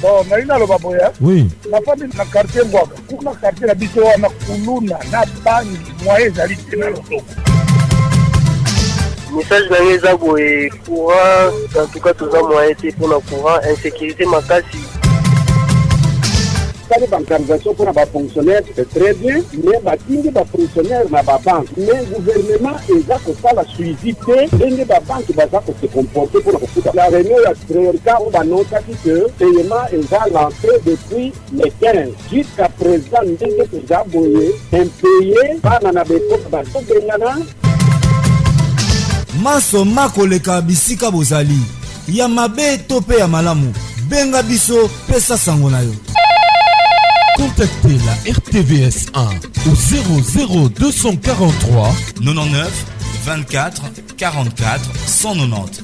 Bon, naina lo baboya. Oui. La famille na quartier Ngwaka. Kuna quartier na biso na kuluna na bangi moyen zali tena lo. Message na ngeza boye courant, en tout cas tout ça moyen c'est pour le courant, insécurité makasi. La bancarisation pour les fonctionnaires, c'est très bien, mais les fonctionnaires na banque, mais le gouvernement est là pour faire la suivité, les banques qui vont se comporter pour la réunion prioritaire on va noter que le paiement est lancé depuis le 15. Jusqu'à présent, nous avons déjà impayé par la Maso mako leka bisika bozali. Ya mabe tope ya malamu. Benga biso pesa sango na yo. Contactez la RTVS 1 au 00243 99 24 44 190.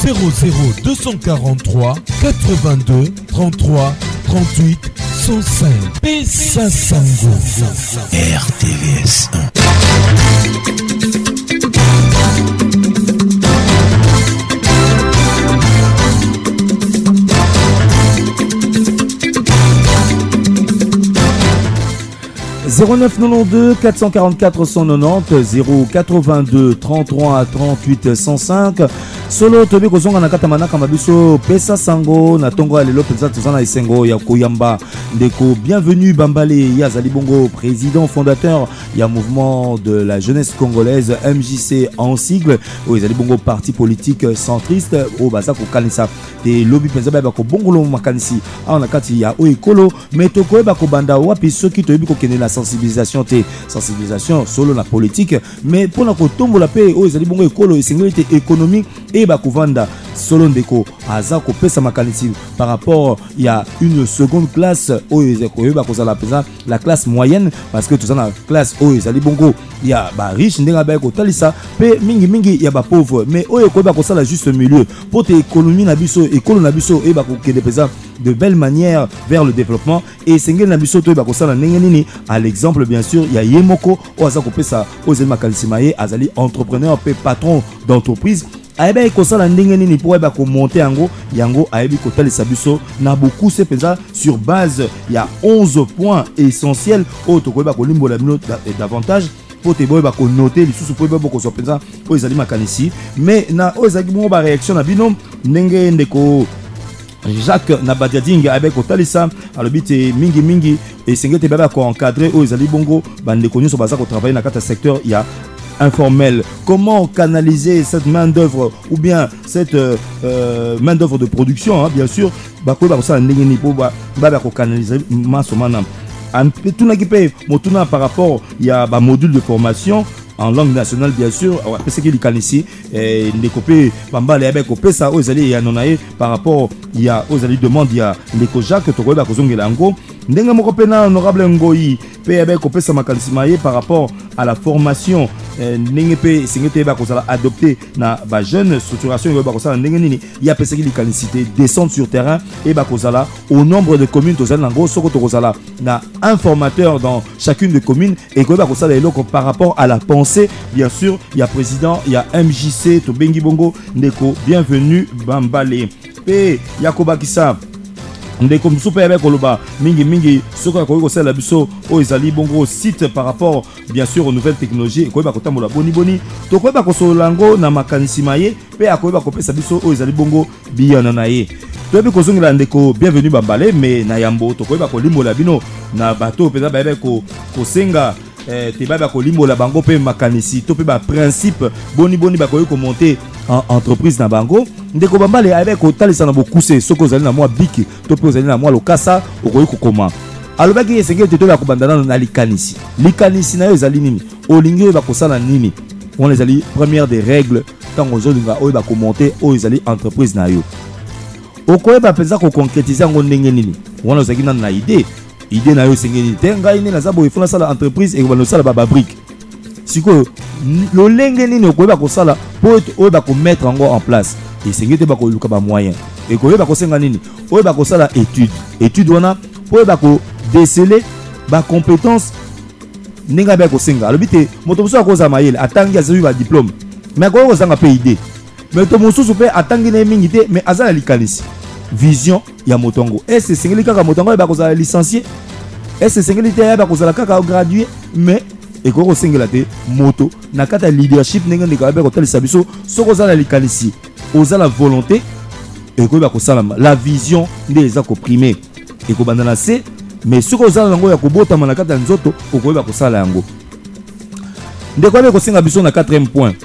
00243 82 33 38 105. Pesa sango. RTVS 1. 0992 444 190 082 33 38 105 solo tobi kozonga na kata manaka mabiso pesa sango na tongo alelo penza tozana isengo ya koyamba ndeko bienvenue Bambale Yazali Bongo président fondateur ya mouvement de la jeunesse congolaise MJC en sigle o Yazali Bongo parti politique centriste o baza ko kanisa te lobby penza ba ko bongolo makanisi a na kati ya o ekolo metoko ba ko banda wapi soki toyebi ko kene la sensibilisation solo na politique mais pour na ko tombola pe o Yazali Bongo ekolo esengeli économique et bakuvanda solo ndeko aza ko pesa makanisi par rapport il y a une seconde classe o ezeko ba kozala pesa la classe moyenne parce que tout ça na classe o Yazali Bongo il y a ba riche ndenga ba ko talisa pe mingi il y a ba pauvre mais o eko ba kozala juste milieu pour te économie na biso école na biso e ba ko kende pesa de belle manière vers le développement et sengel na biso to ba kozala ndenge nini à l'exemple bien sûr il y a Yemoko o aza ko pesa o Yazali makanisi maye azali entrepreneur pe patron d'entreprise aeba ekosala ndenge nini pour eba ko monter yango aebi ko talisa biso na beaucoup c'est penza sur base il y a 11 points essentiels au to ko eba ko limbola bino davantage pour te boy ba ko noter les sous pour eba ko so penza o ezali makanisi mais na o ezali mo ba réaction na bino ndenge ndeko Jacques Nabadiading avec Otalisa alobite mingi et sengete baba ko encadrer o ezali bongo bande konyo so baza ko travailler na kata secteur il y a informel. Comment canaliser cette main d'œuvre ou bien cette main d'œuvre de production, hein, bien sûr. Canaliser tout par rapport il y a un module de formation en langue nationale bien sûr après ce qu'il y a ici et les copies bambale avec opé ça aux alliés et par rapport il y a aux alliés demande il y a les koja que tu vois lango ndenga moko pena honorable ngoi pe avec opé ça makanisimaye par rapport à la formation ndenge pe singete ba kozala adopter na ba jeune structuration ba kozala ndenge nini ya pesa ki likalicité descendre sur terrain et ba kozala au nombre de communes tozala nango soko to kozala na un formateur dans chacune des communes et ko ba kozala eloko par rapport à la pensée bien sûr il y a président il y a MJC to Bengi Bongo ndeko bienvenue Bambale pe Yakoba Kissa ndeko msupe avec koloba mingi soko ko ko sala biso o ezali bongo site par rapport bien sûr aux nouvelles technologies ko ba ko tambola boni to ko ba ko solango na makanisi maye pe akoba ko pesa biso o ezali bongo biyana na ye to bi ko zongela ndeko bienvenue Bambale mais na yambo to ko ba ko limbola bino na bato peza ba ko senga te ba ko limbola bango pe makanisi to pe ba principe boni ba ko monter en entreprise na bango ndeko Bambale avec otalisa na bokuse soko zali na moi biki to pe zali na moi lokasa okoyi kokoma alobaki esengeli te to ba kobandana na likanisi na yo ezali nini olingi ba kosala nini on les ali première des règles tant ozolinga oyo ba ko monter o ezali entreprise na yo okoyi ba penza ko concrétiser ngo ndenge nini wana ozaki na idée na yo esengeli te ngai ni na zabo ifuna sala entreprise e ba sala ba brique siko lolenge nini okoyi ba kosala po oyo ba ko mettre en place et c'est que ba ko luka ba moyen et ko ba ko senga nini oyo ba ko sala étude wana po ba ko déceler ba compétence ninga ba ko senga alobite moto so ko za mayele atangi azewi ba diplôme mais ko zanga pe idée mais to mosusu pe atangi na mingi te mais azala likanisi vision ya motongo est-ce sengeli kaka motongo ba kozala licencié est-ce sengeli te ba kozala kaka gradué mais ekoko sengela te moto na kata leadership ndenge ndeka ba kotalisa biso soko zala likanisi ozala volonté ekoko ba kosalama la vision nde eza koprimé ekobanda na se mais soko ozala nango ya kobotama na kata nzoto okoyeba kosala yango ndeko abe kosenga biso na 4e point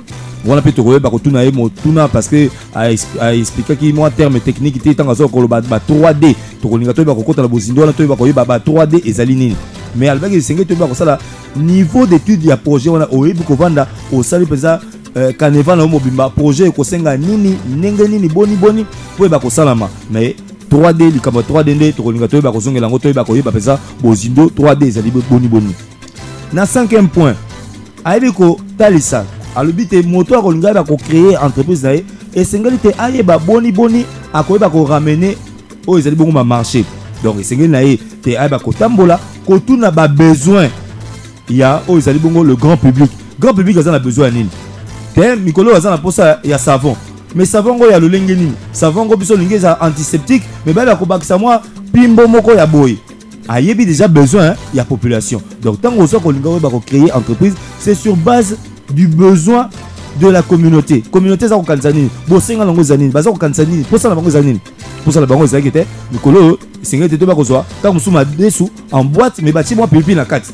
wana pe tokoyeba kotuna ye motuna parce que a expliqué ki moi terme technique te tanga zo koloba ba 3D tokolinga toyeba kokota la bozindo wana toyeba koyeba ba 3D ezali nini mais albaki senge toyeba kosala niveau d'étude ya projet wana oyebi kovanda osali peza kaneva na mobimba projet ekosenga nini ndenge nini boni po eba kosalama mais 3D likambo 3D nde tokolinga toyeba kozongela ngo toyeba koyeba peza bozindo 3D ezali boni na 5e point ayebi ko talisa alobi te moto akolinga ba ko créer entreprise na ye esengeli te ayeba boni akoyeba ko ramener o ezali bongo ma marché donc esengeli na ye te ayeba ko tambola ko tuna ba besoin ya o ezali bongo le grand public azana besoin nini te mikolo azana posa ya savon mais savon ngo ya lolenge nini savon ngo biso lingi za antiseptique mais ba ko bakisa moi pimbo moko ya boy ayebi déjà besoin ya population donc tant que ko linga ba ko créer entreprise c'est sur base du besoin de la communauté za ko kanisa nini bosenga nango za nini baza ko kanisa nini posa na bango za nini posa na bango za kete mikolo senga te ba ko zwa tant musuma desu en boîte mais bati moi pipi na kati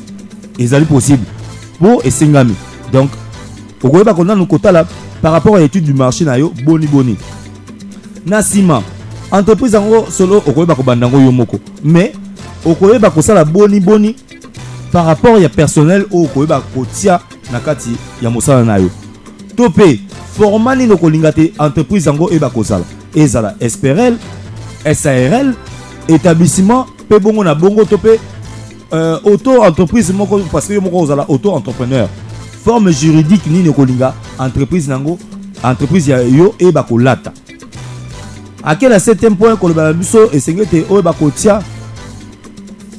ezali possible pour esengami donc okoyeba ko nanu kotala par rapport à l'étude du marché na yo boni na sima entreprise yango solo okoyeba ko bandango yo moko mais okoyeba ko sala boni par rapport ya personnel okoyeba ko tia na kati ya mosala na yo topé formani no kolinga te entreprise yango eba ko sala ezala SPRL SARL établissement pe bongo na bongo topé auto entreprise moko parce que moko ozala auto entrepreneur forme juridique ni ne kolinga entreprise nango entreprise ya yo eba ko lata à quel 7e point ko le biso esengete o eba ko tia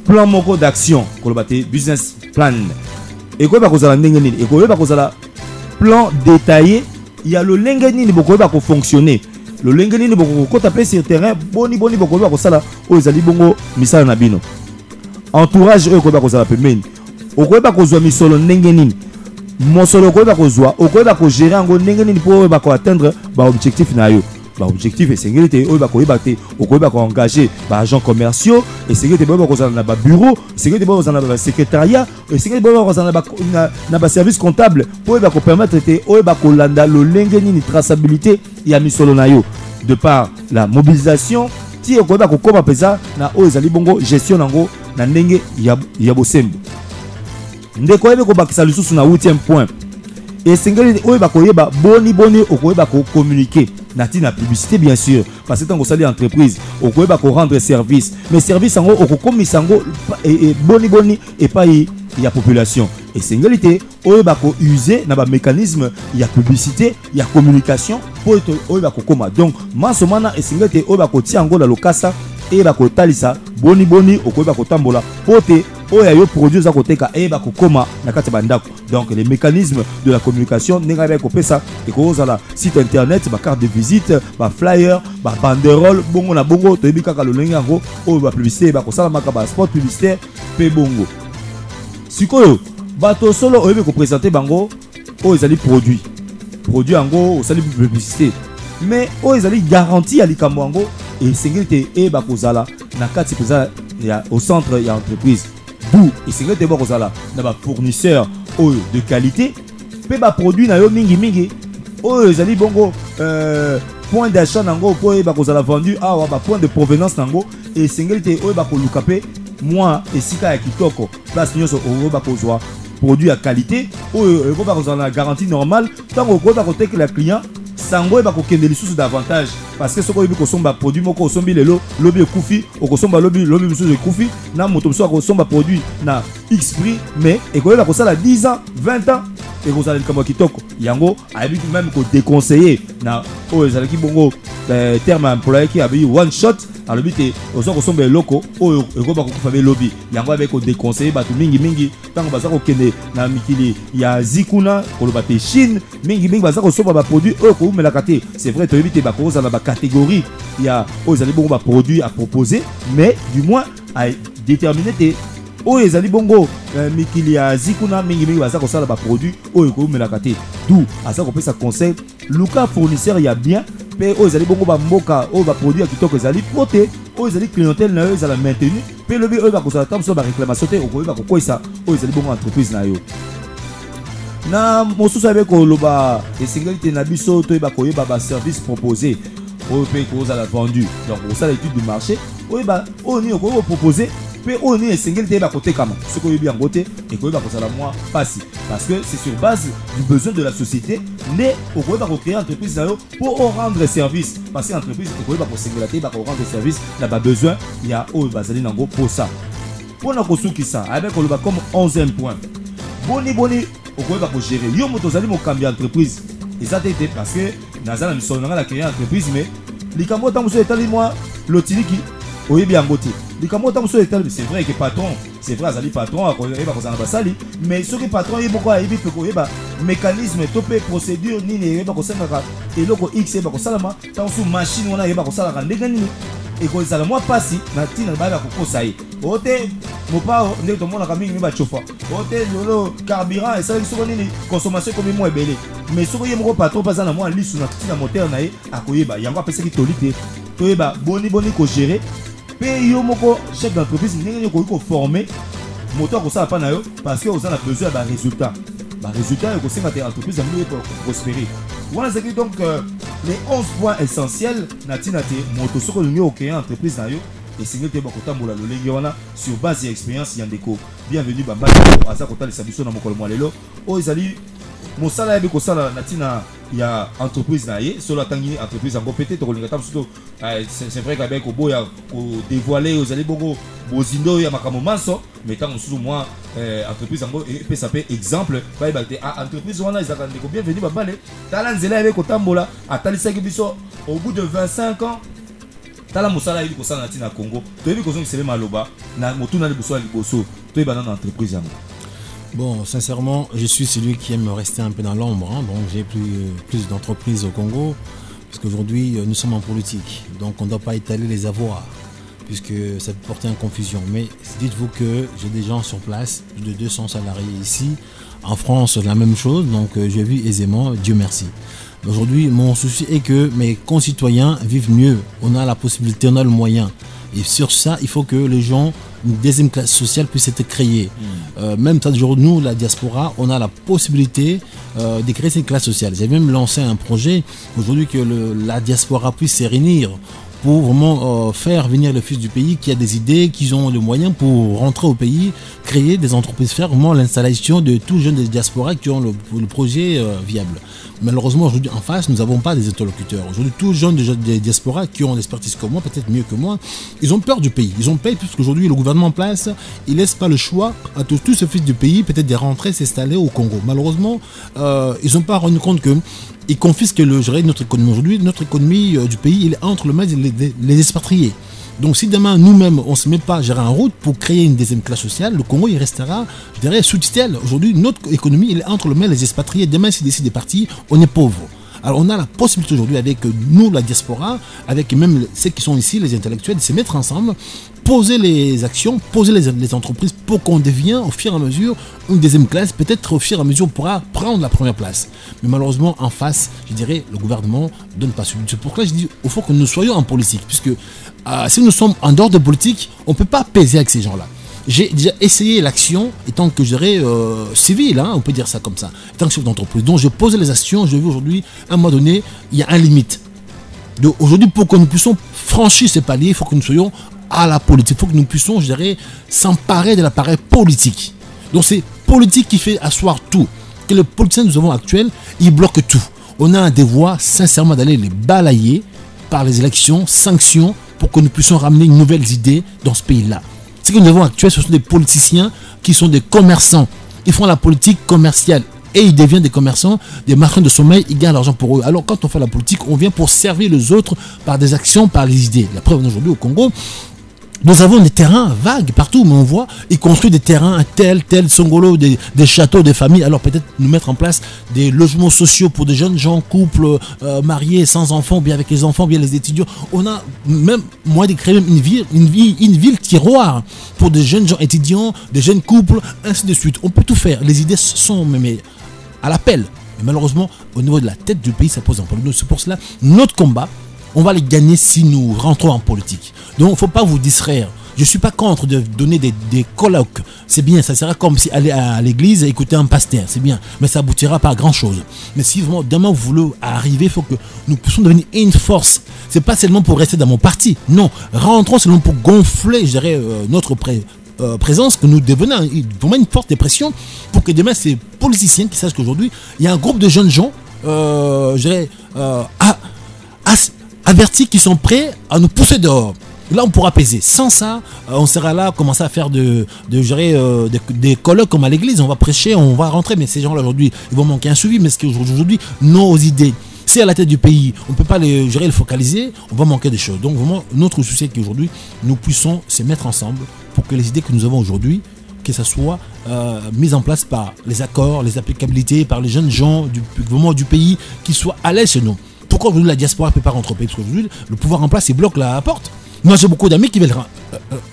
plan moko d'action ko le bate business plan et ko eba ko zala ndenge nini et ko eba ko zala plan détaillé il y a le lenge nini boko eba ko fonctionner le lenge nini boko ko taper sur terrain boni boko eba ko sala o ezali bongo misala na bino entourage ko eba ko zala pemeni o ko eba ko zwa misolo ndenge nini mosolo ko eba ko zwa o ko eba ko gérer ngo ndenge nini po eba ko atteindre ba objectif na yo ba objectif esengeli o eba ko eba te o ko eba ko engager ba agents commerciaux esengeli ba ko zala na ba bureau esengeli ba ko zala na ba secrétariat esengeli ba ko zala na ba service comptable po eba ko permettre te o eba ko landa lo ndenge nini traçabilité ya misolo na yo de par la mobilisation ti ko eba ko koma pesa na o ezali bongo gestion nango na ndenge ya bosembo ndeko yebe ko bakisa lisusu na 8e point esengeli o eba ko yeba boni okoyeba ko communiquer na tina publicité bien sûr parce que tant que sali entreprise okoyeba ko rendre service mais service ngo okokomisa ngo boni et pas ya population esengeli te o eba ko user na ba mécanisme ya publicité ya communication pour o eba ko koma donc masomana esengeli te o eba ko tia ngo la lokasa et ba ko talisa boni okoyeba ko tambola pote oya yo produit za koteka e ba kokoma na kati bandako donc les mécanismes de la communication nenga ba ko pesa et ko za la site internet ba carte de visite ba flyer ba banderole bongo na bongo to yebi kaka lo lenga ngo o ba publicité ba ko sala maka ba spot publicitaire pe bongo sikoyo bato solo o yebi ko présenter bango o ezali produit yango o sali publicité mais o ezali garantie ya likambo yango et sécurité e ba ko zala na kati pesa ya au centre ya entreprise d'où et c'est que tu vas là na fournisseur de qualité pe ba produit na yo mingi ezali bongo point d'achat nango po ba ko zala vendu ba point de provenance nango et singleté ba ko lukape moi esika ya kitoko place nyoso ba ko zwa produit à qualité ba ko zala garantie normale tant ko ba ko teke la client sango ba ko kende lisusu davantage parce que ce ko yebi ko somba produit moko sombi lelo lobi ekufi ko somba lobi lisusu ekufi na moto so ko somba produit na X prix mais et ko ba ko sala 10 ans 20 ans et ko sala likamo kitoko yango ayebi même ko déconseiller na ezalaki bongo terme employé qui a eu one shot alobi te ozo kosomba eloko oyo ekoba kokufa be lobby yango avec déconseiller bato mingi tango baza kokende na mikili ya zikuna koloba te Chine mingi baza kosomba ba produit oyo koumelaka te. C'est vrai toyebi te bakoza na ba catégorie ya oyo ezali bongo ba produit à proposer, mais du moins à déterminer te oyo ezali bongo mikili ya zikuna mingi baza kosala ba produit oyo koumelaka te. D'où aza kopesa conseil luka fournisseur ya bien pe oyo ezali bongo ba mboka oyo ba produit ya kitoko ezali pote oyo ezali clientèle na yo ezala maintenu pe lobi oyo bakozala ta mosusu ba réclamation te okoyeba kokwesa oyo ezali bongo entreprise na yo. Na mosusu abe koloba esengeli te na biso toyeba koyeba ba service proposé oyo pe kozala vendu. Donc osala étude du marché oyeba oyo ni okoyeba proposer pe oyo ni esengeli te yeba kotekama soki oyebi yango te ekoyeba kozala mwa pasi parce que c'est sur base du besoin de la société nde okoyeba kocréer entreprise na yo pour rendre service parce que entreprise ekoyeba kosengela te yeba korendre service na babesoin ya oyo bazali nango mpo ça mpona kosukisa abe koloba comme 11e point boni okoyeba kogérer yo moto ozali mokambi ya entreprise eza te te parce que naza na misolo nanga na créer entreprise mais likambo ntango mosusu etali mwa lotiliki oyebi yango te likambo ntango mosusu etali c'est vrai que patron c'est vrai azali patron akoyeba kozala na basali mais soki patron ye moko ayebi mpe koyeba mécanisme to mpe procédure nini eyeba kosengaka eloko x eyeba kosalama ntango mosusu machine wana eyeba kosalaka ndenge nini ekozala mwa pasi na ntina bayeba kokosa ye oyo te mopao ndenge tomonaka mingi bachofa oyo te lolo carburant esalaki soko nini consommation ekomi mwa ebele mais soki ye moko patron mpe aza na mwa lisu na ntina moteur na ye akoyeba yango apesaki toli te toyeba boni kogérer mpe yo moko chef d'entreprise ndenge nini okoki koforme moto akosala mpa na yo parce que oza na besoin ya barésultat ekosenga te entreprise ya mili prospérer wana ezalaki donc les 11 points essentiels na ntina te moto soki olingi okréer entreprise na yo esengeli te bakotambola lolenge wana sur base ya expérience ya ndeko bienvenu bambali oyo aza kotalisa biso na mokolo mwa lelo oyo ezali mosala yebi kosala na ntina ya entreprise na ye solo atangi entreprise yango pete tokolinga ta mosusu c'est vrai kabe koboya kodévoile ozali bongo bozindo ya makambo manso mais ntango mosusu mwa entreprise yango epesa mpe exemple bayeba te entreprise wana ezalaka ndeko bienvenu babale tala nzela yebi kotambola atalisaki biso au bout de 25 ans tala mosala yebi kosala na ntina ya Congo toyebi kozongisele maloba na motuna liboso ya liboso toyeba na entreprise yango. Bon, sincèrement, je suis celui qui aime rester un peu dans l'ombre. Donc, j'ai plus d'entreprises au Congo, puisqu'aujourd'hui, nous sommes en politique. Donc, on ne doit pas étaler les avoirs, puisque ça peut porter en confusion. Mais dites-vous que j'ai des gens sur place, plus de 200 salariés ici. En France, la même chose. Donc, j'ai vu aisément, Dieu merci. Aujourd'hui, mon souci est que mes concitoyens vivent mieux. On a la possibilité, on a le moyen. Et sur ça, il faut que les gens, une deuxième classe sociale puisse être créée. Même aujourd'hui, nous, la diaspora, on a la possibilité de créer cette classe sociale. J'ai même lancé un projet aujourd'hui que la diaspora puisse se réunir pour vraiment faire venir les fils du pays qui a des idées, qui ont les moyens pour rentrer au pays, créer des entreprises, faire vraiment l'installation de tous jeunes des diasporas qui ont le projet viable. Malheureusement, aujourd'hui, en face, nous n'avons pas des interlocuteurs. Aujourd'hui, tous les jeunes des diasporas qui ont l'expertise comme moi, peut-être mieux que moi, ils ont peur du pays. Ils ont peur puisqu'aujourd'hui, le gouvernement en place, il ne laisse pas le choix à tous ces fils du pays, peut-être de rentrer, s'installer au Congo. Malheureusement, ils n'ont pas rendu compte que ils confisquent notre économie. Aujourd'hui, notre économie du pays, il est entre le main des expatriés. Donc si demain, nous-mêmes, on ne se met pas à gérer en route pour créer une deuxième classe sociale, le Congo, il restera, je dirais, sous tutelle. Aujourd'hui, notre économie, il est entre le main des expatriés. Demain, si décide des partis, on est pauvre. Alors on a la possibilité aujourd'hui avec nous, la diaspora, avec même ceux qui sont ici, les intellectuels, de se mettre ensemble, poser les actions, poser les entreprises pour qu'on devienne au fur et à mesure une deuxième classe. Peut-être au fur et à mesure on pourra prendre la première place. Mais malheureusement en face, je dirais, le gouvernement ne donne pas suite. C'est pourquoi je dis il faut que nous soyons en politique. Puisque si nous sommes en dehors de politique, on ne peut pas peser avec ces gens-là. J'ai déjà essayé l'action, étant que je dirais civil, on peut dire ça comme ça, étant que chef d'entreprise. Donc je pose les actions, je veux aujourd'hui, à un moment donné, il y a un limite. Aujourd'hui, pour que nous puissions franchir ces paliers, il faut que nous soyons à la politique, il faut que nous puissions, je dirais, s'emparer de l'appareil politique. Donc c'est politique qui fait asseoir tout. Que les politiciens que nous avons actuels, ils bloquent tout. On a un devoir, sincèrement, d'aller les balayer par les élections, sanctions, pour que nous puissions ramener de nouvelles idées dans ce pays-là. Ce que nous avons actuellement, ce sont des politiciens qui sont des commerçants. Ils font la politique commerciale. et ils deviennent des commerçants, des marchands de sommeil, ils gagnent l'argent pour eux. Alors quand on fait la politique, on vient pour servir les autres par des actions, par les idées. La preuve aujourd'hui au Congo, nous avons des terrains vagues partout, mais on voit, ils construisent des terrains, tel, Songolo, des châteaux, des familles. Alors peut-être nous mettre en place des logements sociaux pour des jeunes gens, couples, mariés, sans enfants, bien avec les enfants, bien les étudiants. On a même moyen de créer une ville tiroir pour des jeunes gens étudiants, des jeunes couples, ainsi de suite. On peut tout faire. Les idées sont mais à l'appel. Mais malheureusement, au niveau de la tête du pays, ça pose un problème. C'est pour cela, notre combat, on va les gagner si nous rentrons en politique. Donc il ne faut pas vous distraire. Je ne suis pas contre de donner des colloques. C'est bien, ça sera comme si aller à l'église et écouter un pasteur. C'est bien, mais ça aboutira pas à grand chose. Mais si vraiment demain vous voulez arriver, il faut que nous puissions devenir une force. Ce n'est pas seulement pour rester dans mon parti. Non, rentrons seulement pour gonfler, je dirais, notre présence, que nous devenions vraiment une forte pression pour que demain ces politiciens qui sachent qu'aujourd'hui, il y a un groupe de jeunes gens, je dirais, avertis qui sont prêts à nous pousser dehors. Là, on pourra peser. Sans ça, on sera là, commencer à faire des colloques comme à l'église. On va prêcher, on va rentrer. Mais ces gens-là, aujourd'hui, ils vont manquer un suivi. Mais ce qu'aujourd'hui, nos idées, c'est à la tête du pays. On ne peut pas les focaliser. On va manquer des choses. Donc, vraiment, notre souci est qu'aujourd'hui, nous puissions se mettre ensemble pour que les idées que nous avons aujourd'hui, que ça soit mis en place par les accords, les applicabilités, par les jeunes gens du pays, qui soient à l'aise chez nous. Pourquoi aujourd'hui la diaspora ne peut pas rentrer au pays? Parce qu'aujourd'hui, le pouvoir en place, il bloque la porte. Moi, j'ai beaucoup d'amis qui veulent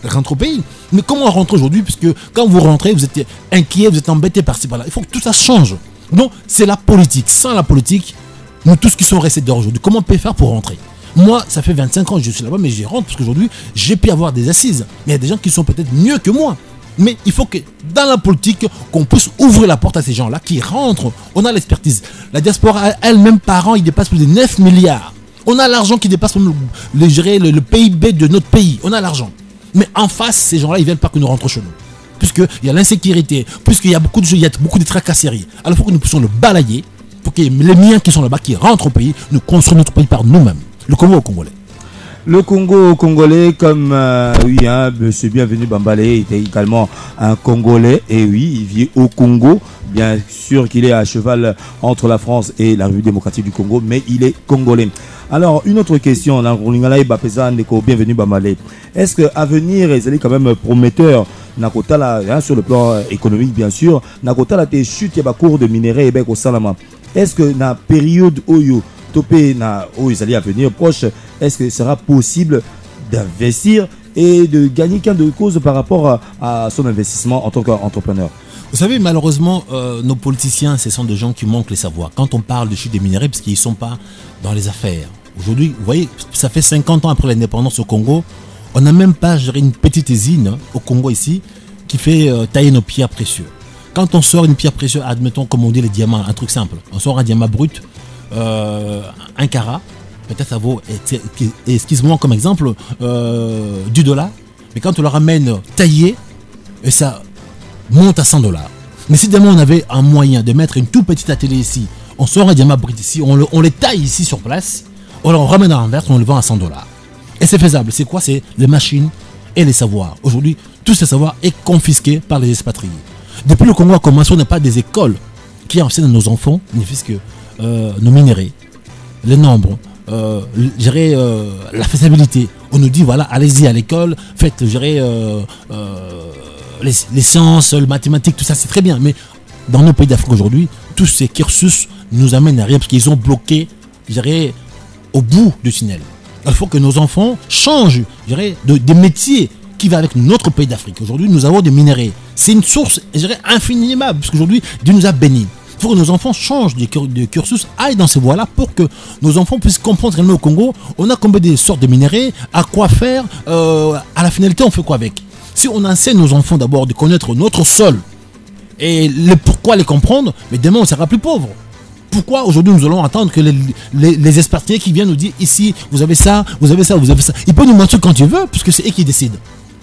rentrer au pays. Mais comment on rentre aujourd'hui? Puisque quand vous rentrez, vous êtes inquiet, vous êtes embêté par-ci, par-là. Il faut que tout ça change. Donc, c'est la politique. Sans la politique, nous tous qui sont restés dehors aujourd'hui, comment on peut faire pour rentrer? Moi, ça fait 25 ans que je suis là-bas, mais j'y rentre parce qu'aujourd'hui, j'ai pu avoir des assises. Mais il y a des gens qui sont peut-être mieux que moi. Mais il faut que dans la politique, qu'on puisse ouvrir la porte à ces gens-là qui rentrent. On a l'expertise. La diaspora elle-même par an, il dépasse plus de 9 milliards. On a l'argent qui dépasse le PIB de notre pays. On a l'argent. Mais en face, ces gens-là, ils ne veulent pas que nous rentrions chez nous. Puisqu'il y a l'insécurité, puisqu'il y a beaucoup de tracasseries. Alors il faut que nous puissions le balayer pour que les miens qui sont là-bas, qui rentrent au pays, nous construisons notre pays par nous-mêmes. Le Congo au Congolais. Le Congo congolais, comme monsieur Bienvenu Bambalé était également un Congolais, et oui, il vit au Congo. Bien sûr qu'il est à cheval entre la France et la République démocratique du Congo, mais il est Congolais. Alors, une autre question, Bienvenu Bambalé. Est-ce que l'avenir est quand même prometteur sur le plan économique, bien sûr, Nakotala te chute ya cours de minerais et au Salama. Est-ce que dans la période où topé na ils allaient à venir proche, est-ce que ce sera possible d'investir et de gagner gain de cause par rapport à son investissement en tant qu'entrepreneur? Vous savez, malheureusement, nos politiciens, ce sont des gens qui manquent les savoirs. Quand on parle de chute des minerais, parce qu'ils ne sont pas dans les affaires. Aujourd'hui, vous voyez, ça fait 50 ans après l'indépendance au Congo, on n'a même pas géré une petite usine au Congo ici qui fait tailler nos pierres précieuses. Quand on sort une pierre précieuse, admettons, comme on dit les diamants, un truc simple, on sort un diamant brut, un carat, peut-être ça vaut, excuse-moi comme exemple, $10. Mais quand on le ramène taillé, et ça monte à $100. Mais si demain on avait un moyen de mettre une tout petite atelier ici, on sort un diamant brut ici, on les taille ici sur place, on le ramène en Anvers, on le vend à $100. Et c'est faisable. C'est quoi? C'est les machines et les savoirs. Aujourd'hui, tout ce savoir est confisqué par les expatriés. Depuis le Congo a commencé, on n'a pas des écoles qui enseignent à nos enfants, ne fût-ce que nos minéraux, les nombres, la faisabilité. On nous dit, voilà, allez-y à l'école, faites gérer les sciences, les mathématiques, tout ça, c'est très bien. Mais dans nos pays d'Afrique aujourd'hui, tous ces cursus nous amènent à rien parce qu'ils ont bloqué, au bout du tunnel. Il faut que nos enfants changent, de métier qui va avec notre pays d'Afrique. Aujourd'hui, nous avons des minéraux. C'est une source, infiniment, parce qu'aujourd'hui, Dieu nous a bénis. Il faut que nos enfants changent de cursus, aillent dans ces voies-là pour que nos enfants puissent comprendre réellement au Congo, on a combien de sortes de minéraux, à quoi faire, à la finalité, on fait quoi avec. Si on enseigne nos enfants d'abord de connaître notre sol et pourquoi les comprendre, mais demain on sera plus pauvres. Pourquoi aujourd'hui nous allons attendre que les expatriés qui viennent nous dire ici, vous avez ça, vous avez ça, vous avez ça. Ils peuvent nous mentir quand ils veulent, puisque c'est eux qui décident.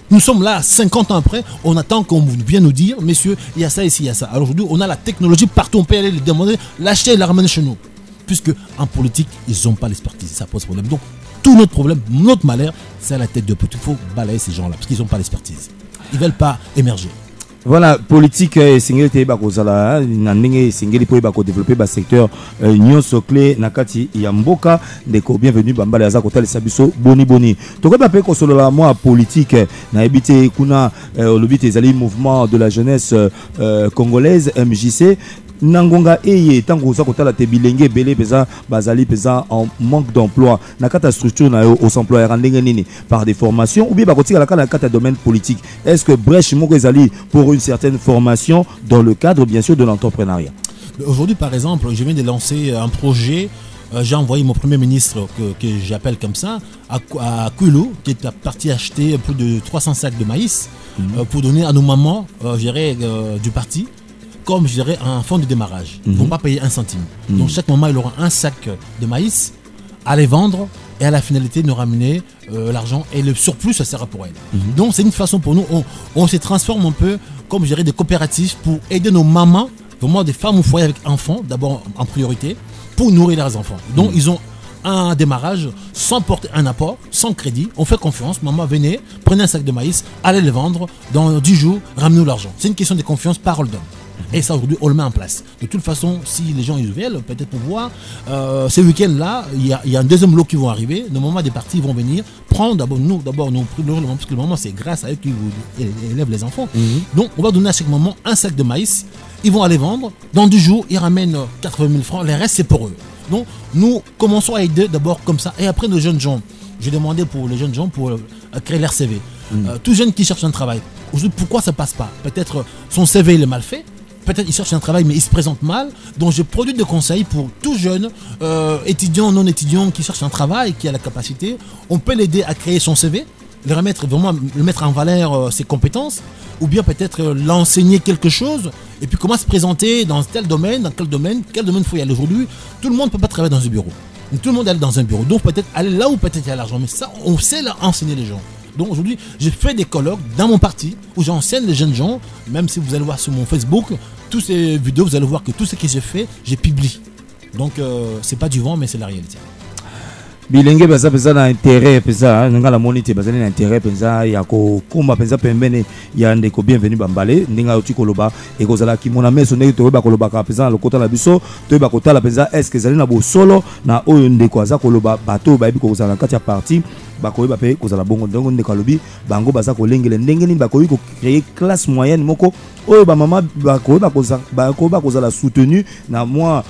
Nous sommes là, 50 ans après, on attend qu'on vienne nous dire, messieurs, il y a ça ici, il y a ça. Alors aujourd'hui, on a la technologie partout, on peut aller les demander, l'acheter et la ramener chez nous. Puisque en politique, ils n'ont pas l'expertise, ça pose problème. Donc, tout notre problème, notre malheur, c'est à la tête de politique. Il faut balayer ces gens-là, parce qu'ils n'ont pas l'expertise. Ils ne veulent pas émerger. Voilà, politique singeli te ba kozala na ndenge singeli po ba ko développer ba secteur nyonso clé na kati ya mboka ndeko bienvenue bambala ya za kotalisa biso boni to ko ba pe ko solola moi politique na ebité kuna lobby ezali mouvement de la jeunesse congolaise MJC Nangonga eye tango za kotala te bilenge belé peza bazali peza en manque d'emploi na kata structure na yo aux employeurs ndenge nini par des formations ou bien bakotika la kata domaine politique. Est-ce que brèche moko ezali pour une certaine formation dans le cadre bien sûr de l'entrepreneuriat? Aujourd'hui par exemple, je viens de lancer un projet. J'ai envoyé mon premier ministre que j'appelle comme ça à Kouilou, qui est parti acheter plus de 300 sacs de maïs pour donner à nos mamans du parti, comme je dirais un fonds de démarrage. Ils ne vont pas payer un centime. Donc chaque maman il aura un sac de maïs à les vendre et à la finalité nous ramener l'argent et le surplus ça sera pour elle. Donc c'est une façon pour nous, on se transforme un peu comme je dirais des coopératives pour aider nos mamans, vraiment des femmes au foyer avec enfants d'abord en priorité pour nourrir leurs enfants. Donc ils ont un démarrage sans porter un apport, sans crédit. On fait confiance. Maman, venez, prenez un sac de maïs, allez le vendre. Dans 10 jours, ramenez-nous l'argent. C'est une question de confiance, parole d'homme. Et ça, aujourd'hui, on le met en place. De toute façon, si les gens ils veulent, peut-être pour voir, ce week-end-là, il y a un deuxième lot qui vont arriver. Nos mamans des partis vont venir prendre d'abord nous parce que le moment, c'est grâce à eux qu'ils élèvent les enfants. Donc, on va donner à chaque maman un sac de maïs. Ils vont aller vendre. Dans 10 jours, ils ramènent 80 000 francs. Les restes, c'est pour eux. Donc, nous commençons à aider d'abord comme ça. Et après, nos jeunes gens, j'ai demandé pour les jeunes gens pour créer leur CV. Tout jeune qui cherche un travail. Aujourd'hui, pourquoi ça ne passe pas? Peut-être son CV il est mal fait. Peut-être il cherche un travail mais il se présente mal. Donc je produis des conseils pour tout jeune, étudiant, non étudiant qui cherche un travail, qui a la capacité. On peut l'aider à créer son CV, le mettre en valeur ses compétences, ou bien peut-être l'enseigner quelque chose, et puis comment se présenter dans tel domaine, quel domaine il faut y aller aujourd'hui. Tout le monde ne peut pas travailler dans un bureau. Tout le monde est dans un bureau. Donc peut-être aller là où peut-être il y a l'argent. Mais ça, on sait là enseigner les gens. Donc aujourd'hui, j'ai fait des colloques dans mon parti où j'enseigne les jeunes gens. Même si vous allez voir sur mon Facebook, toutes ces vidéos, vous allez voir que tout ce que j'ai fait, j'ai publié. Donc c'est pas du vent, mais c'est la réalité. Bilenge baza peza na intérêt peza nga la monite baza na intérêt peza ya ko kumba peza pembene ya ndeko bienvenue bambale ndinga oti koloba e kozala ki mona meso ndeko to ba koloba ka peza le kota la biso to ba kota la peza est-ce que zali na bo solo na oyo ndeko aza koloba bato ba bi ko kozala kati ya parti ba ko ba pe kozala bongo ndongo ndeko alobi bango baza ko lengele ndenge ni ba ko ko créer classe moyenne moko oyo ba mama ba ko ba kozala soutenu na moi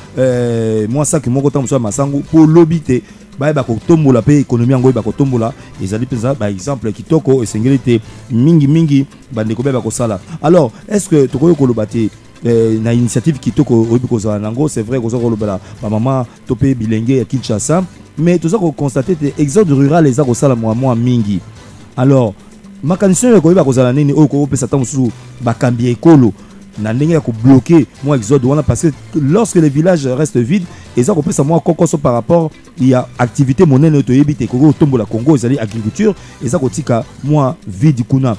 ça que moko tamso masango pour lobité ba ko tombola pe économie ngo ba ko tombola ezali penza par exemple kitoko esengeli te mingi bandeko ba ko sala. Alors est-ce que to ko lobate na initiative kitoko obi ko za nango c'est vrai ko zo ko lobela ba mama topé bilenge ya Kinshasa mais to zo ko constater te exode rural les a ko sala moi mingi. Alors makanisi ko ba ko za nini o ko pesa tamusu ba kambie ekolo na ndenge ya ko bloquer moi exode wana parce que lorsque les villages restent vides et ça compris ça moi kokoso par rapport il y a activité monene to yebite ko tombola Congo ezali agriculture et ça kotika moi vide kuna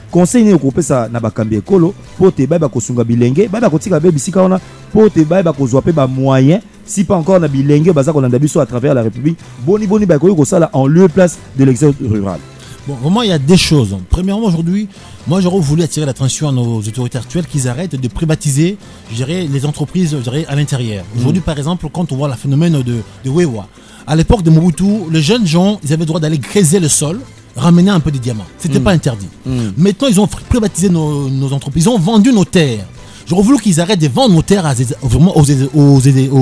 conseil ne ko pesa na bakambi ekolo pote ba ko sunga bilenge ba ko tika be bisika wana pote ba ko zwa pe ba moyen si pas encore na bilenge baza ko landa biso à travers la République boni ba ko sala en lieu place de l'exode rural. Bon, vraiment, il y a des choses. Premièrement, aujourd'hui, moi, j'aurais voulu attirer l'attention à nos autorités actuelles qu'ils arrêtent de privatiser, je dirais, les entreprises, je dirais, à l'intérieur. Aujourd'hui, par exemple, quand on voit le phénomène de Wewa, à l'époque de Mobutu, les jeunes gens, ils avaient le droit d'aller creuser le sol, ramener un peu de diamants. C'était pas interdit. Maintenant, ils ont privatisé nos entreprises, ils ont vendu nos terres. J'aurais voulu qu'ils arrêtent de vendre nos terres vraiment aux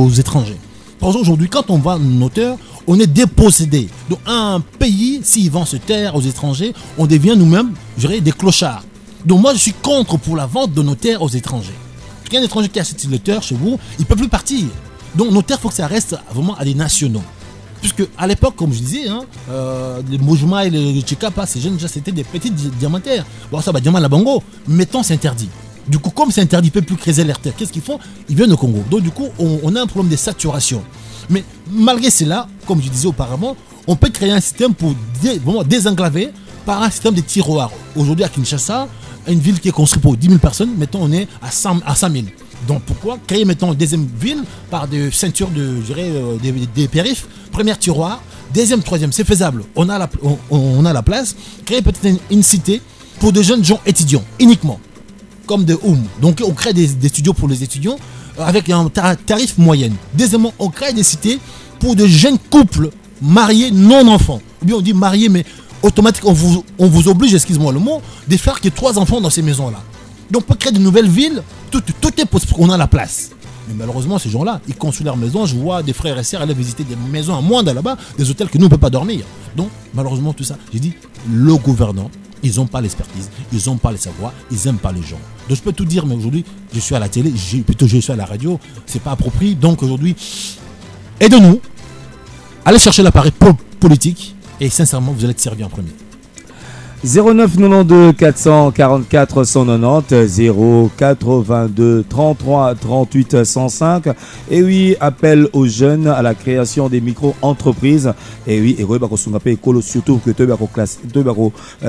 étrangers. Par exemple, aujourd'hui, quand on vend nos terres, on est dépossédé. Donc un pays, s'il vend ses terres aux étrangers, on devient nous-mêmes, je dirais, des clochards. Donc moi, je suis contre pour la vente de nos terres aux étrangers. Parce qu'un étranger qui achète une terre chez vous, il ne peut plus partir. Donc nos terres, il faut que ça reste vraiment à des nationaux. Puisque à l'époque, comme je disais, les Mojima et les Tchikapa, ces jeunes, c'était des petits diamantaires. Bon, ça va diamant la Bango. Mettons, c'est interdit. Du coup, comme c'est interdit, ils ne peuvent plus creuser leurs terres. Qu'est-ce qu'ils font? Ils viennent au Congo. Donc du coup, on a un problème de saturation. Mais malgré cela, comme je disais auparavant, on peut créer un système pour vraiment désenclaver par un système de tiroirs. Aujourd'hui à Kinshasa, une ville qui est construite pour 10 000 personnes, mettons on est à 100 000. Donc pourquoi créer mettons une deuxième ville par des ceintures des périphes, premier tiroir, deuxième, troisième, c'est faisable. On a la place, créer peut-être une cité pour de jeunes gens étudiants uniquement. comme des homes. Donc on crée des studios pour les étudiants avec un tarif moyen. Deuxièmement, on crée des cités pour de jeunes couples mariés non enfants. Ou bien on dit mariés mais automatiquement on vous oblige, excuse-moi le mot, de faire que 3 enfants dans ces maisons-là. Donc on peut créer de nouvelles villes, tout est possible, on a la place. Mais malheureusement, ces gens-là, ils construisent leur maison. Je vois des frères et sœurs aller visiter des maisons à moins là-bas, des hôtels que nous, on ne peut pas dormir. Donc, malheureusement, tout ça, j'ai dit, le gouvernement, ils n'ont pas l'expertise, ils n'ont pas le savoir, ils n'aiment pas les gens. Donc, je peux tout dire, mais aujourd'hui, je suis à la télé, je suis à la radio, c'est pas approprié. Donc, aujourd'hui, aidez-nous, allez chercher l'appareil politique et sincèrement, vous allez être servi en premier. 09 92 444 190 082 33 38 105. Et oui, appel aux jeunes à la création des micro-entreprises. Et oui, et oui, surtout que tu vas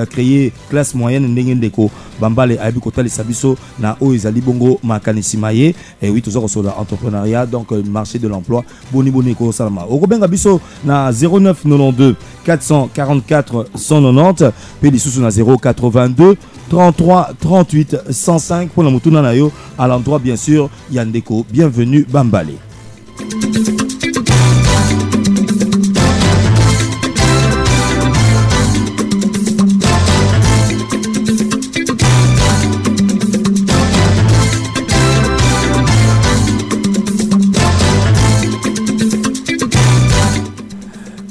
créer classe moyenne ndeko bambale abikota les sabiso na o ezali bongo makanisi maye. Et oui, toujours sur l'entrepreneuriat, donc marché de l'emploi boni ko salama. Okobenga biso na 09 92 444 190 sous na 082 33 38 105 pour la mutuna na yo à l'endroit bien sûr Yandeko. Bienvenue Bambale.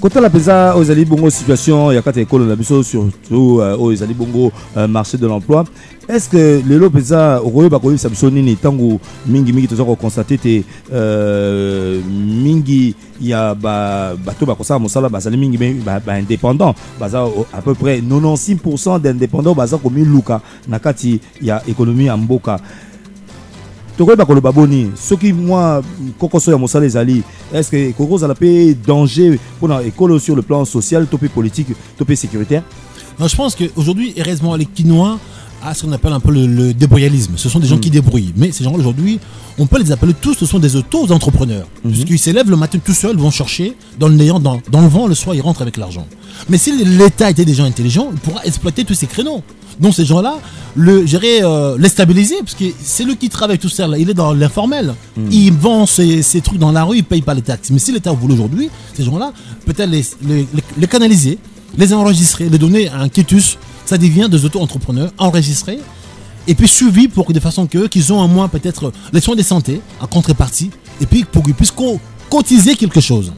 Quand on a pesa aux Ali Bongo situation, il y a 4 écoles de la surtout aux Ali Bongo marché de l'emploi. Est-ce que les lots pesa au Royaume Bakoui Samsoni ni tango mingi toujours constaté que mingi il y a bateau bakosa mosala basali mingi indépendant baza à peu près 96% d'indépendants baza comme luka nakati il y a économie en mboka. Ce qui moi est-ce que Koko a danger pour l'école sur le plan social, topé politique, topé sécuritaire? Non, je pense qu'aujourd'hui, heureusement, les Quinois a ce qu'on appelle un peu le débrouillardisme. Ce sont des gens qui débrouillent. Mais ces gens-là, aujourd'hui, on peut les appeler tous, ce sont des auto-entrepreneurs. Puisqu'ils s'élèvent le matin tout seuls, vont chercher dans le néant, dans le vent, le soir, ils rentrent avec l'argent. Mais si l'État était des gens intelligents, il pourra exploiter tous ces créneaux. Donc ces gens-là, les stabiliser, parce que c'est lui qui travaille tout seul, il est dans l'informel. Il vend ses trucs dans la rue, il ne paye pas les taxes. Mais si l'État voulait aujourd'hui, ces gens-là, peut-être les canaliser, les enregistrer, les donner à un quitus, ça devient des auto-entrepreneurs enregistrés et puis suivis pour que de façon qu'ils ont au moins peut-être les soins de santé en contrepartie et puis pour qu'ils puissent cotiser quelque chose.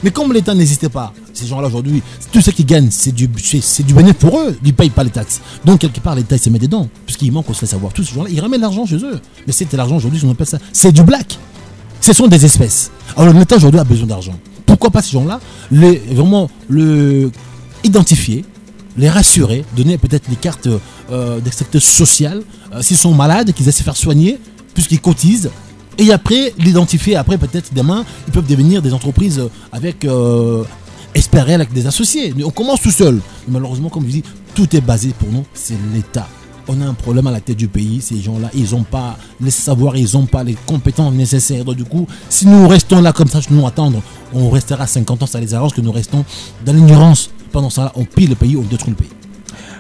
Mais comme l'État n'existait pas, ces gens-là aujourd'hui, tout ce qu'ils gagnent, c'est du bénéfice pour eux, ils ne payent pas les taxes. Donc quelque part, l'État il se met dedans, puisqu'il manque, on se fait savoir. Tous ces gens-là, ils ramènent l'argent chez eux. Mais c'était l'argent aujourd'hui, on appelle ça, c'est du black. Ce sont des espèces. Alors l'État aujourd'hui a besoin d'argent. Pourquoi pas ces gens-là vraiment identifier, les rassurer, donner peut-être des cartes des secteurs sociaux, s'ils sont malades, qu'ils essaient de faire soigner, puisqu'ils cotisent. Et après, l'identifier, après peut-être demain, ils peuvent devenir des entreprises avec espérer avec des associés. Mais on commence tout seul. Mais malheureusement, comme je dis, tout est basé pour nous, c'est l'État. On a un problème à la tête du pays, ces gens-là, ils n'ont pas les savoirs, ils n'ont pas les compétences nécessaires. Donc du coup, si nous restons là comme ça, nous attendre, on restera 50 ans, ça les arrange que nous restons dans l'ignorance. Pendant ça, on pille le pays, on détruit le pays.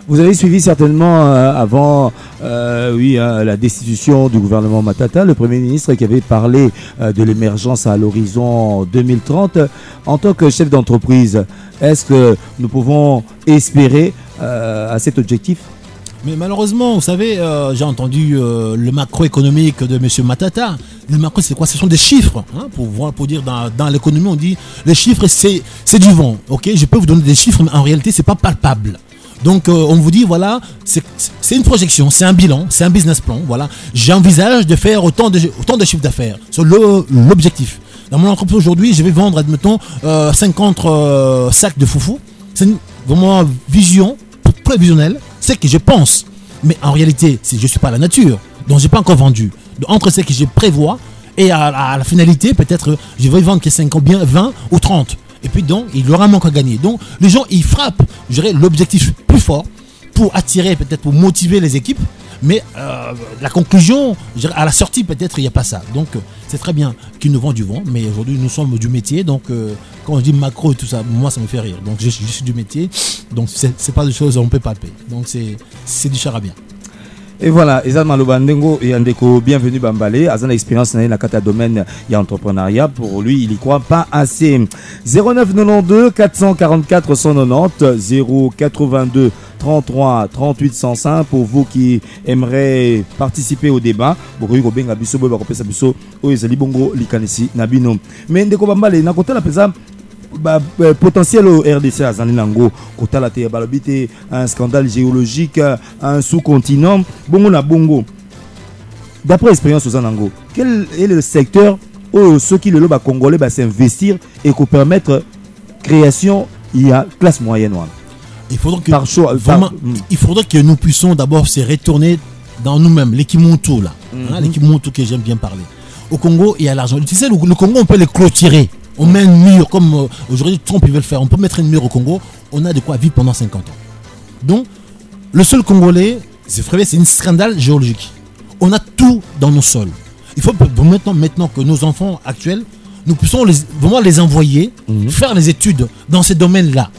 Vous avez suivi certainement avant la destitution du gouvernement Matata, le Premier ministre qui avait parlé de l'émergence à l'horizon 2030. En tant que chef d'entreprise, est-ce que nous pouvons espérer à cet objectif? Mais malheureusement, vous savez, j'ai entendu le macroéconomique de M. Matata. Le macro, c'est quoi? Ce sont des chiffres. Hein, pour dire dans l'économie, on dit les chiffres, c'est du vent. Okay, je peux vous donner des chiffres, mais en réalité, c'est pas palpable. Donc, on vous dit, voilà, c'est une projection, c'est un bilan, c'est un business plan. Voilà, j'envisage de faire autant de chiffres d'affaires. C'est l'objectif. Dans mon entreprise aujourd'hui, je vais vendre, admettons, 50 sacs de foufou. C'est vraiment vision prévisionnelle. C'est que je pense. Mais en réalité, je ne suis pas la nature. Donc, je n'ai pas encore vendu. Donc, entre ce que je prévois et à la finalité, peut-être, je vais vendre que 50, bien 20 ou 30. Et puis, donc, il y aura un manque à gagner. Donc, les gens, ils frappent, je dirais, l'objectif plus fort pour attirer, peut-être pour motiver les équipes. Mais la conclusion, je dirais, à la sortie, peut-être, il n'y a pas ça. Donc, c'est très bien qu'ils nous vendent du vent. Mais aujourd'hui, nous sommes du métier. Donc, quand on dit macro et tout ça, moi, ça me fait rire. Donc, je suis du métier. Donc, c'est pas des choses qu'on peut palper. Donc, c'est du charabia. Et voilà, Ezan Malobandengo et Andeko, bienvenue Bambale. Azan l'expérience dans la cata domaine et entrepreneuriat. Pour lui, il y croit pas assez. 0992 444 190 082 33 38 105 pour vous qui aimeraient participer au débat. Beaucoup de gens biso boba kopesa biso o ezali bongo likanisi nabino. Mais Ndeko Bambale na kota la pesa potentiel au RDC à Zaninango, kota la te balobite un scandale géologique, un sous-continent, bongo na bongo. D'après l'expérience aux Zanango, quel est le secteur où ceux qui le loba congolais va s'investir et qu'on permettre création il y a classe moyenne? Il faudra que il faudra que nous puissions d'abord se retourner dans nous-mêmes, l'équipe Montou là, l'équipe Montou que j'aime bien parler. Au Congo, il y a l'argent. Tu sais, le Congo, on peut les clôturer. On met un mur comme aujourd'hui Trump il veut le faire. On peut mettre un mur au Congo. On a de quoi vivre pendant 50 ans. Donc, le seul Congolais, c'est un scandale géologique. On a tout dans nos sols. Il faut maintenant que nos enfants actuels, nous puissions vraiment les envoyer faire les études dans ces domaines-là.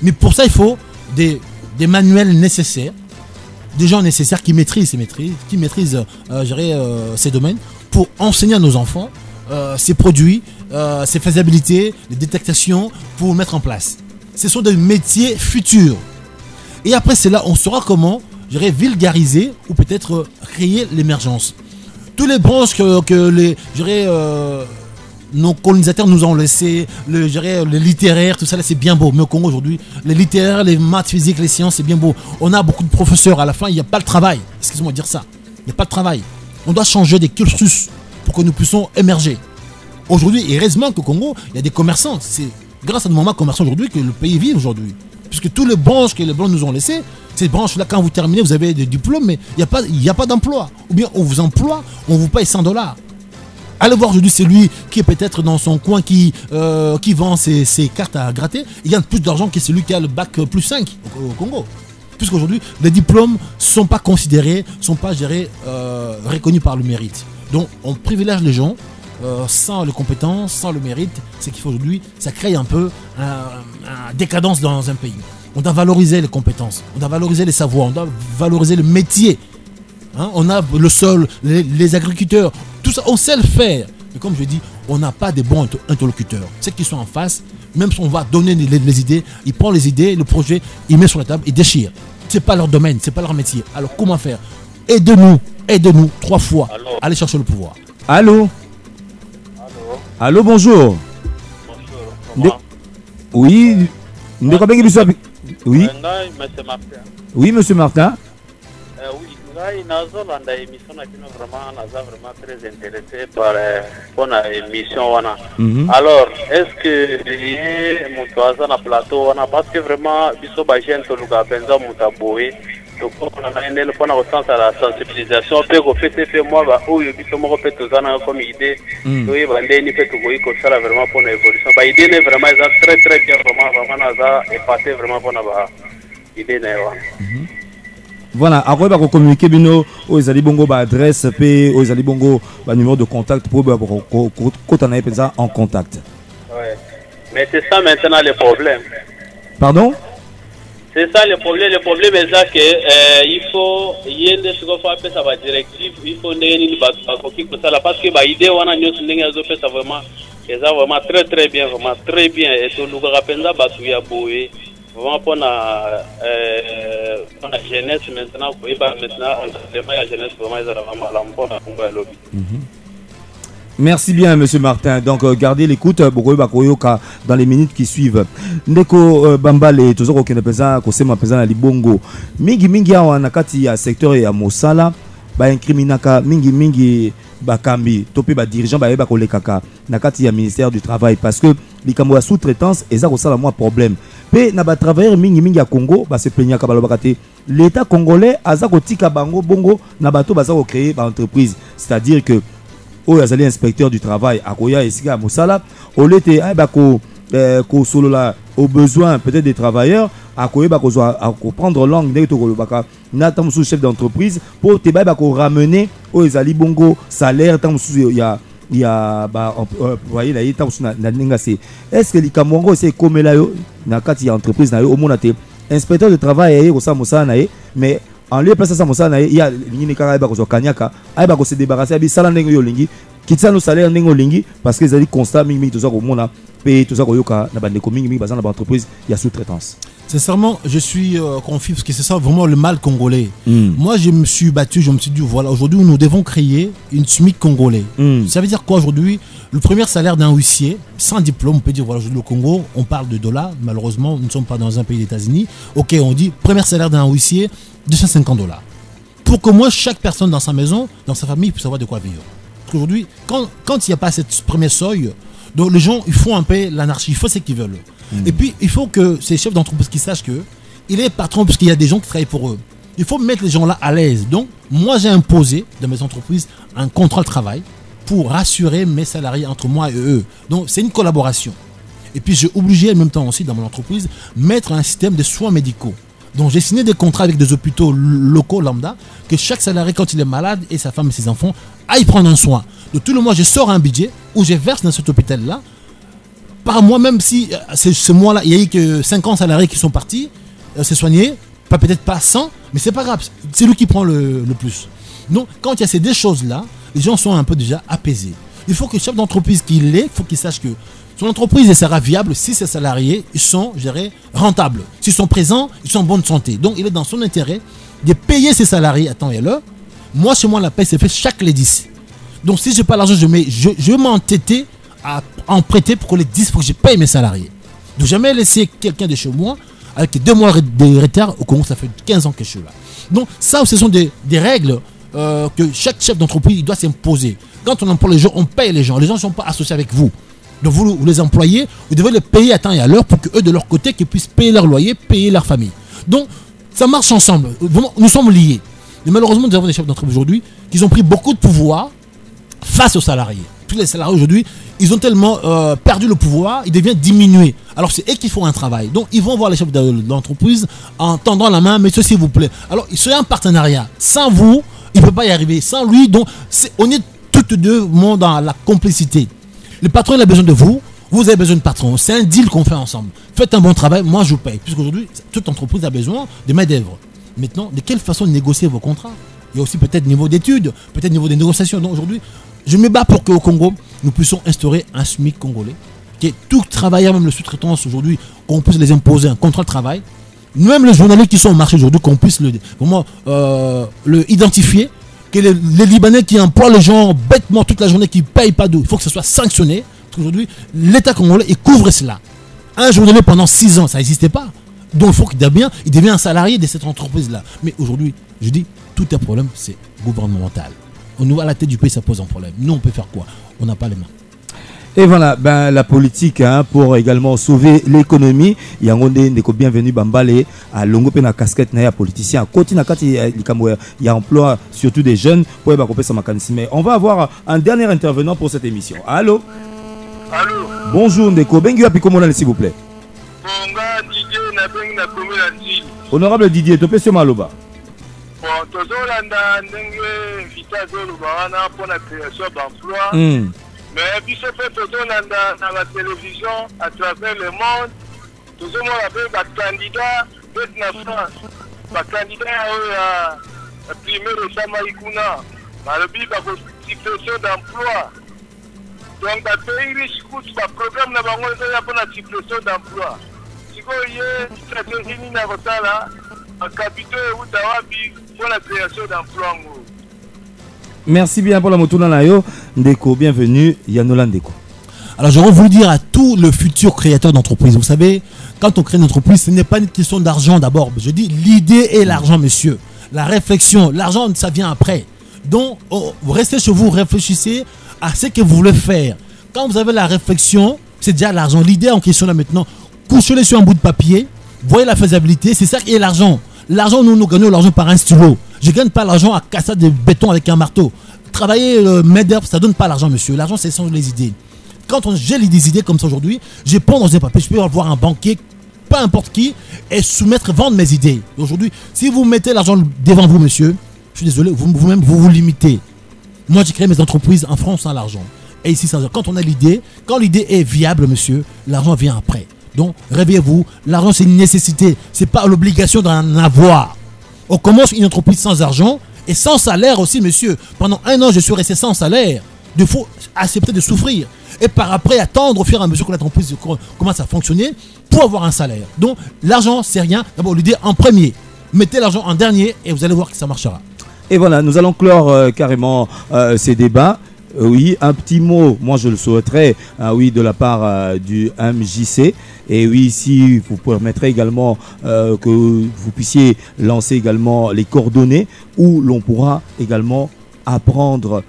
Mais pour ça, il faut des manuels nécessaires, des gens nécessaires qui maîtrisent ces domaines pour enseigner à nos enfants ces produits, ces faisabilités, les détectations pour mettre en place. Ce sont des métiers futurs. Et après cela, on saura comment vulgariser ou peut-être créer l'émergence. Tous les branches que nos colonisateurs nous ont laissé, le littéraire, tout ça, c'est bien beau. Mais au Congo aujourd'hui, les littéraires, les maths, physique, les sciences, c'est bien beau. On a beaucoup de professeurs. À la fin, il n'y a pas de travail. Excusez-moi de dire ça. Il n'y a pas de travail. On doit changer des cursus pour que nous puissions émerger. Aujourd'hui, heureusement qu'au Congo, il y a des commerçants. C'est grâce à nos moments commerçants aujourd'hui que le pays vit aujourd'hui. Puisque tous les branches que les Blancs nous ont laissées, ces branches-là, quand vous terminez, vous avez des diplômes, mais il n'y a pas d'emploi. Ou bien on vous emploie, on vous paye $100. Allez voir aujourd'hui celui qui est peut-être dans son coin qui vend ses cartes à gratter. Il gagne plus d'argent que celui qui a le bac plus 5 au Congo. Puisqu'aujourd'hui, les diplômes ne sont pas considérés, ne sont pas reconnus par le mérite. Donc on privilège les gens sans les compétences, sans le mérite. C'est qu'il faut aujourd'hui, ça crée un peu une décadence dans un pays. On doit valoriser les compétences, on doit valoriser les savoirs, on doit valoriser le métier. On a le sol, les agriculteurs, tout ça, on sait le faire. Mais comme je dis, on n'a pas de bons interlocuteurs. Ceux qui sont en face, même si on va donner les idées, ils prennent les idées, le projet, ils mettent sur la table, ils déchirent. Ce n'est pas leur domaine, ce n'est pas leur métier. Alors comment faire? Aide-nous 3 fois. Allô. Allez chercher le pouvoir. Allô? Allô, bonjour. Bonjour. Oui. Oui. Oui, monsieur Martin. Oui, nazolanda émission na kino vraiment naza vraiment très intéressé par émission wana. Alors, est-ce que mutu aza na plateau wana parce que vraiment biso ba jeune to luka penza mutaboye to kona na ndele pona au sens à la sensibilisation pe ko fete pe moi ba oyo biso moko pe to zana comme idée to yeba ndeni pe to koyi ko sala vraiment pour la évolution. Ba idée ne vraiment ça très très bien vraiment naza épaté vraiment pour na ba idée na wana. Voilà, après on va communiquer bino aux Alibongo ba adresse p aux Alibongo ba numéro de contact pour quand on est en contact. Ouais. Mais c'est ça maintenant le problème. Pardon? C'est ça le problème. Le problème est ça que il faut yende ce qu'on fait appeler ça va directive, il faut ndeni ba koki ko sala parce que ba idée wana nyoso ndenge azo fait ça vraiment très très bien, vraiment très bien et to luka penza ba tuya boye. Vraiment pour la jeunesse maintenant, la jeunesse vraiment Merci bien, monsieur Martin. Donc, gardez l'écoute dans les minutes qui suivent. Ndeko Bambale, toujours au Kenepesa, Kosema Pesa na Libongo. Mingi ya wanakati ya secteur ya Mosala, ba incriminaka mingi bakambi topé ba dirigeant ba kolekaka nakati ya ministère du travail parce que likambo ya sous-traitance eza ko sala moi problème. Pe na ba travailleurs mingi ya Congo ba se plaignaka balobaka te l'état congolais aza ko tika bango bongo na bato baza ko créer ba entreprise, c'est-à-dire que oyo azali inspecteur du travail akoya esika Mosala olete ba ko solola au besoin peut-être des travailleurs à prendre langue de chef d'entreprise pour te ramener aux Ezali bongo salaire il y a voyez là est-ce que les Camerounais c'est comme là na kati ya entreprise na au monde inspecteur de travail au Mosala mais en lieu place ça mosala na ya lingi kaka ba ko kanyaka ay ba ko se débarrasser bi sala ndenge yo lingi kitsa no salaire ndenge lingi parce que ezali constat mingi to za ko mona pe to za ko yoka na bande ko mingi bazana ba entreprise ya sous-traitance. Sincèrement, je suis confus parce que c'est ça vraiment le mal congolais. Moi, je me suis battu, je me suis dit, voilà, aujourd'hui, nous devons créer une SMIC congolais. Ça veut dire quoi aujourd'hui? Le premier salaire d'un huissier, sans diplôme, on peut dire, voilà, aujourd'hui, le Congo, on parle de dollars. Malheureusement, nous ne sommes pas dans un pays des États-Unis. Ok, on dit, premier salaire d'un huissier, $250. Pour que moi, chaque personne dans sa maison, dans sa famille, puisse avoir de quoi vivre. Parce qu'aujourd'hui, quand il n'y a pas cette première seuil, donc les gens, ils font un peu l'anarchie, ils font ce qu'ils veulent. Et puis, il faut que ces chefs d'entreprise qui sachent que il est patron parce qu'il y a des gens qui travaillent pour eux. Il faut mettre les gens là à l'aise. Donc, moi, j'ai imposé dans mes entreprises un contrat de travail pour rassurer mes salariés entre moi et eux. Donc, c'est une collaboration. Et puis, j'ai obligé en même temps aussi dans mon entreprise mettre un système de soins médicaux. Donc, j'ai signé des contrats avec des hôpitaux locaux lambda que chaque salarié, quand il est malade et sa femme et ses enfants, aille prendre un soin. Donc, tout le mois, je sors un budget où je verse dans cet hôpital-là. Par mois, même si ce mois-là, il y a eu que 50 salariés qui sont partis se soigner, peut-être pas 100, mais c'est pas grave, c'est lui qui prend le plus. Donc, quand il y a ces deux choses-là, les gens sont un peu déjà apaisés. Il faut que le chef d'entreprise qu'il est, il faut qu'il sache que son entreprise sera viable si ses salariés ils sont, je dirais, rentables. S'ils sont présents, ils sont en bonne santé. Donc, il est dans son intérêt de payer ses salariés à temps et à l'heure. Moi, chez moi, la paie, c'est fait chaque les 10. Donc, si je n'ai pas l'argent, je vais m'entêter à en prêter pour que les 10 pour que je paye mes salariés. Donc jamais laisser quelqu'un de chez moi avec 2 mois de retard. Au Congo, ça fait 15 ans que je suis là. Donc ça, ce sont des règles que chaque chef d'entreprise doit s'imposer. Quand on emploie les gens, on paye les gens. Les gens ne sont pas associés avec vous. Donc vous les employez, vous devez les payer à temps et à l'heure pour qu'eux, de leur côté, qu'ils puissent payer leur loyer, payer leur famille. Donc ça marche ensemble. Vraiment, nous sommes liés. Mais malheureusement, nous avons des chefs d'entreprise aujourd'hui qui ont pris beaucoup de pouvoir face aux salariés. Tous les salariés aujourd'hui, ils ont tellement perdu le pouvoir, ils deviennent diminués. Alors c'est eux qui font un travail. Donc ils vont voir les chefs d'entreprise en tendant la main, monsieur s'il vous plaît. Alors c'est un partenariat. Sans vous, il ne peut pas y arriver. Sans lui, donc on est toutes deux dans la complicité. Le patron il a besoin de vous, vous avez besoin de patron. C'est un deal qu'on fait ensemble. Faites un bon travail, moi je vous paye. Puisqu'aujourd'hui, toute entreprise a besoin de main-d'œuvre. Maintenant, de quelle façon négocier vos contrats? Il y a aussi peut-être niveau d'études, peut-être niveau des négociations. Donc aujourd'hui, je me bats pour qu'au Congo, nous puissions instaurer un SMIC congolais. Que tout travailleur, même le sous-traitance aujourd'hui, qu'on puisse les imposer un contrat de travail. Même les journalistes qui sont au marché aujourd'hui, qu'on puisse le identifier. Que les Libanais qui emploient les gens bêtement toute la journée, qui ne payent pas d'eau, il faut que ce soit sanctionné. Aujourd'hui, l'État congolais, il couvre cela. Un journalier pendant 6 ans, ça n'existait pas. Donc il faut qu'il devienne un salarié de cette entreprise-là. Mais aujourd'hui, je dis, tout est problème, c'est gouvernemental. On nous à la tête du pays, ça pose un problème. Nous, on peut faire quoi? On n'a pas les mains. Et voilà, la politique pour également sauver l'économie. Il y a bienvenue Bambale à Longo na casquette na politicien. Continue il y a emploi surtout des jeunes pour mais on va avoir un dernier intervenant pour cette émission. Allô? Allô? Bonjour Ndeko. Bengu Apikomola s'il vous plaît. Honorable Didier, tu peux se maloba. Bon, tozolanda ndenge vita zoluba wana pour la création d'emploi. Mais puis c'est fait tozolanda dans la télévision à travers le monde. Tozomona avec des candidats de la France. Des candidats à primaire de Samaïkouna. Malobi ba suppression d'emploi. Donc les pays riches coûtent le programme na bango pour la suppression d'emploi. Merci bien pour la moto Nayo. Ndeko, bienvenue, Yanola Ndeko. Alors j'aurais voulu dire à tous les futurs créateurs d'entreprise, vous savez, quand on crée une entreprise, ce n'est pas une question d'argent d'abord. Je dis l'idée et l'argent, monsieur. La réflexion, l'argent, ça vient après. Donc, vous restez chez vous, réfléchissez à ce que vous voulez faire. Quand vous avez la réflexion, c'est déjà l'argent. L'idée en question là maintenant, couchez-les sur un bout de papier, voyez la faisabilité, c'est ça qui est l'argent. L'argent, nous gagnons l'argent par un stylo. Je ne gagne pas l'argent à casser de béton avec un marteau. Travailler main-d'œuvre, ça ne donne pas l'argent, monsieur. L'argent, c'est sans les idées. Quand j'ai des idées comme ça aujourd'hui, je prends dans un papier, je peux avoir un banquier, peu importe qui, et vendre mes idées. Aujourd'hui, si vous mettez l'argent devant vous, monsieur, je suis désolé, vous-même, vous limitez. Moi, j'ai créé mes entreprises en France sans l'argent. Et ici, quand on a l'idée, quand l'idée est viable, monsieur, l'argent vient après. Donc, réveillez-vous. L'argent, c'est une nécessité. Ce n'est pas l'obligation d'en avoir. On commence une entreprise sans argent et sans salaire aussi, monsieur. Pendant 1 an, je suis resté sans salaire. Il faut accepter de souffrir. Et par après, attendre au fur et à mesure que l'entreprise commence à fonctionner pour avoir un salaire. Donc, l'argent, c'est rien. D'abord, l'idée en premier. Mettez l'argent en dernier et vous allez voir que ça marchera. Et voilà, nous allons clore carrément ces débats. Oui, un petit mot, moi je le souhaiterais, oui, de la part du MJC. Et oui, si vous permettrez également que vous puissiez lancer également les coordonnées où l'on pourra également apprendre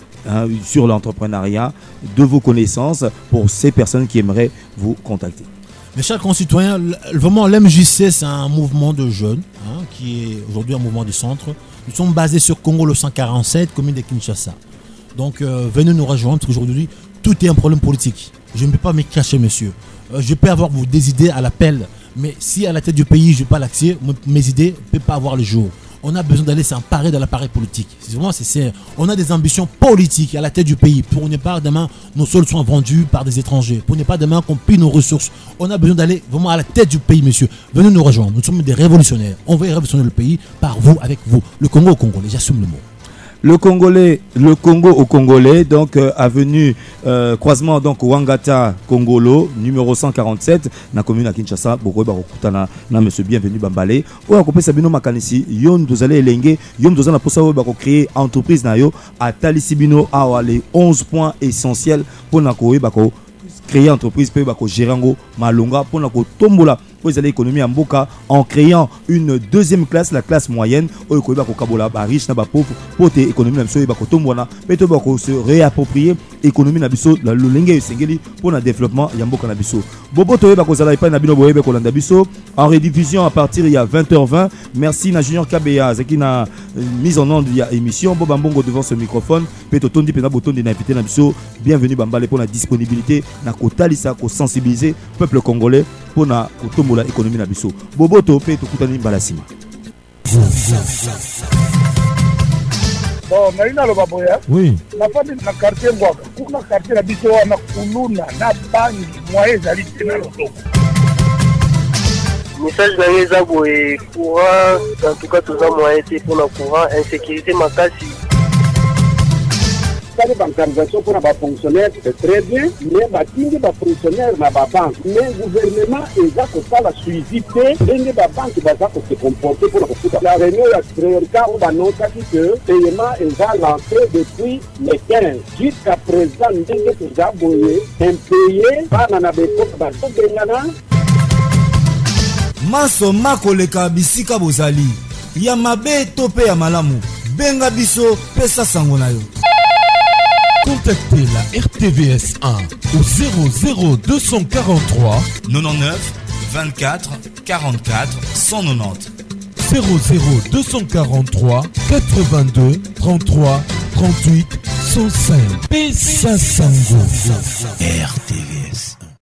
sur l'entrepreneuriat de vos connaissances pour ces personnes qui aimeraient vous contacter. Mes chers concitoyens, vraiment l'MJC c'est un mouvement de jeunes qui est aujourd'hui un mouvement du centre. Nous sommes basés sur Congo le 147, commune de Kinshasa. Donc venez nous rejoindre parce qu'aujourd'hui tout est un problème politique. Je ne peux pas me cacher, monsieur. Je peux avoir des idées à l'appel, mais si à la tête du pays je n'ai pas l'accès, mes idées ne peuvent pas avoir le jour. On a besoin d'aller s'emparer de l'appareil politique. C'est vraiment sincère. On a des ambitions politiques à la tête du pays pour ne pas demain nos sols soient vendus par des étrangers, pour ne pas demain qu'on pille nos ressources. On a besoin d'aller vraiment à la tête du pays, monsieur. Venez nous rejoindre. Nous sommes des révolutionnaires. On va y révolutionner le pays par vous, avec vous. Le Congo au Congolais, j'assume le mot. Le Congo au Congolais, donc avenue croisement donc Wangata Congolo numéro 147 na commune à Kinshasa. Boko bakutana na monsieur bienvenu Bambale. O akopesa bino makanisi yon tozale elenge yon tozana posa o bako créer entreprise na yo atalisi bino awa les 11 points essentiels pour na ko bako créer entreprise pe bako gérango malonga pour na ko tombola pour les économies en Mboka en créant une deuxième classe, la classe moyenne, où il y a des riches, des pauvres, pour que l'économie se réapproprier l'économie pour le développement de Mboka. En rediffusion à partir de 20h20. Merci à Junior Kabea qui a mis en ordre l'émission. Bobambongo devant ce microphone. Bienvenue Bambale pour la disponibilité, pour sensibiliser le peuple congolais pour la économie na biso. Boboto pe to kutani balasima. Bon, naina lo baboya. Oui. La famille na quartier Ngwaka. Kuna quartier na biso na kuluna na bangi moye zali tena lotoko. Message na yeza boye courant, en tout cas tout ça moyen pour le courant, insécurité makasi. La bancarisation pour les fonctionnaires, c'est très bien, mais les fonctionnaires na banque, mais le gouvernement est là pour la suivi, les banques vont se comporter pour la réunion on a noté que le paiement est lancé depuis le 15. Jusqu'à présent, nous avons impayé par la Maso makoleka bisika bozali. Ya mabe tope ya malamu. Benga biso pesa sango na yo. Contactez la RTVS 1 au 00243 99 24 44 190. 00243 82 33 38 105. Pesa sango. RTVS.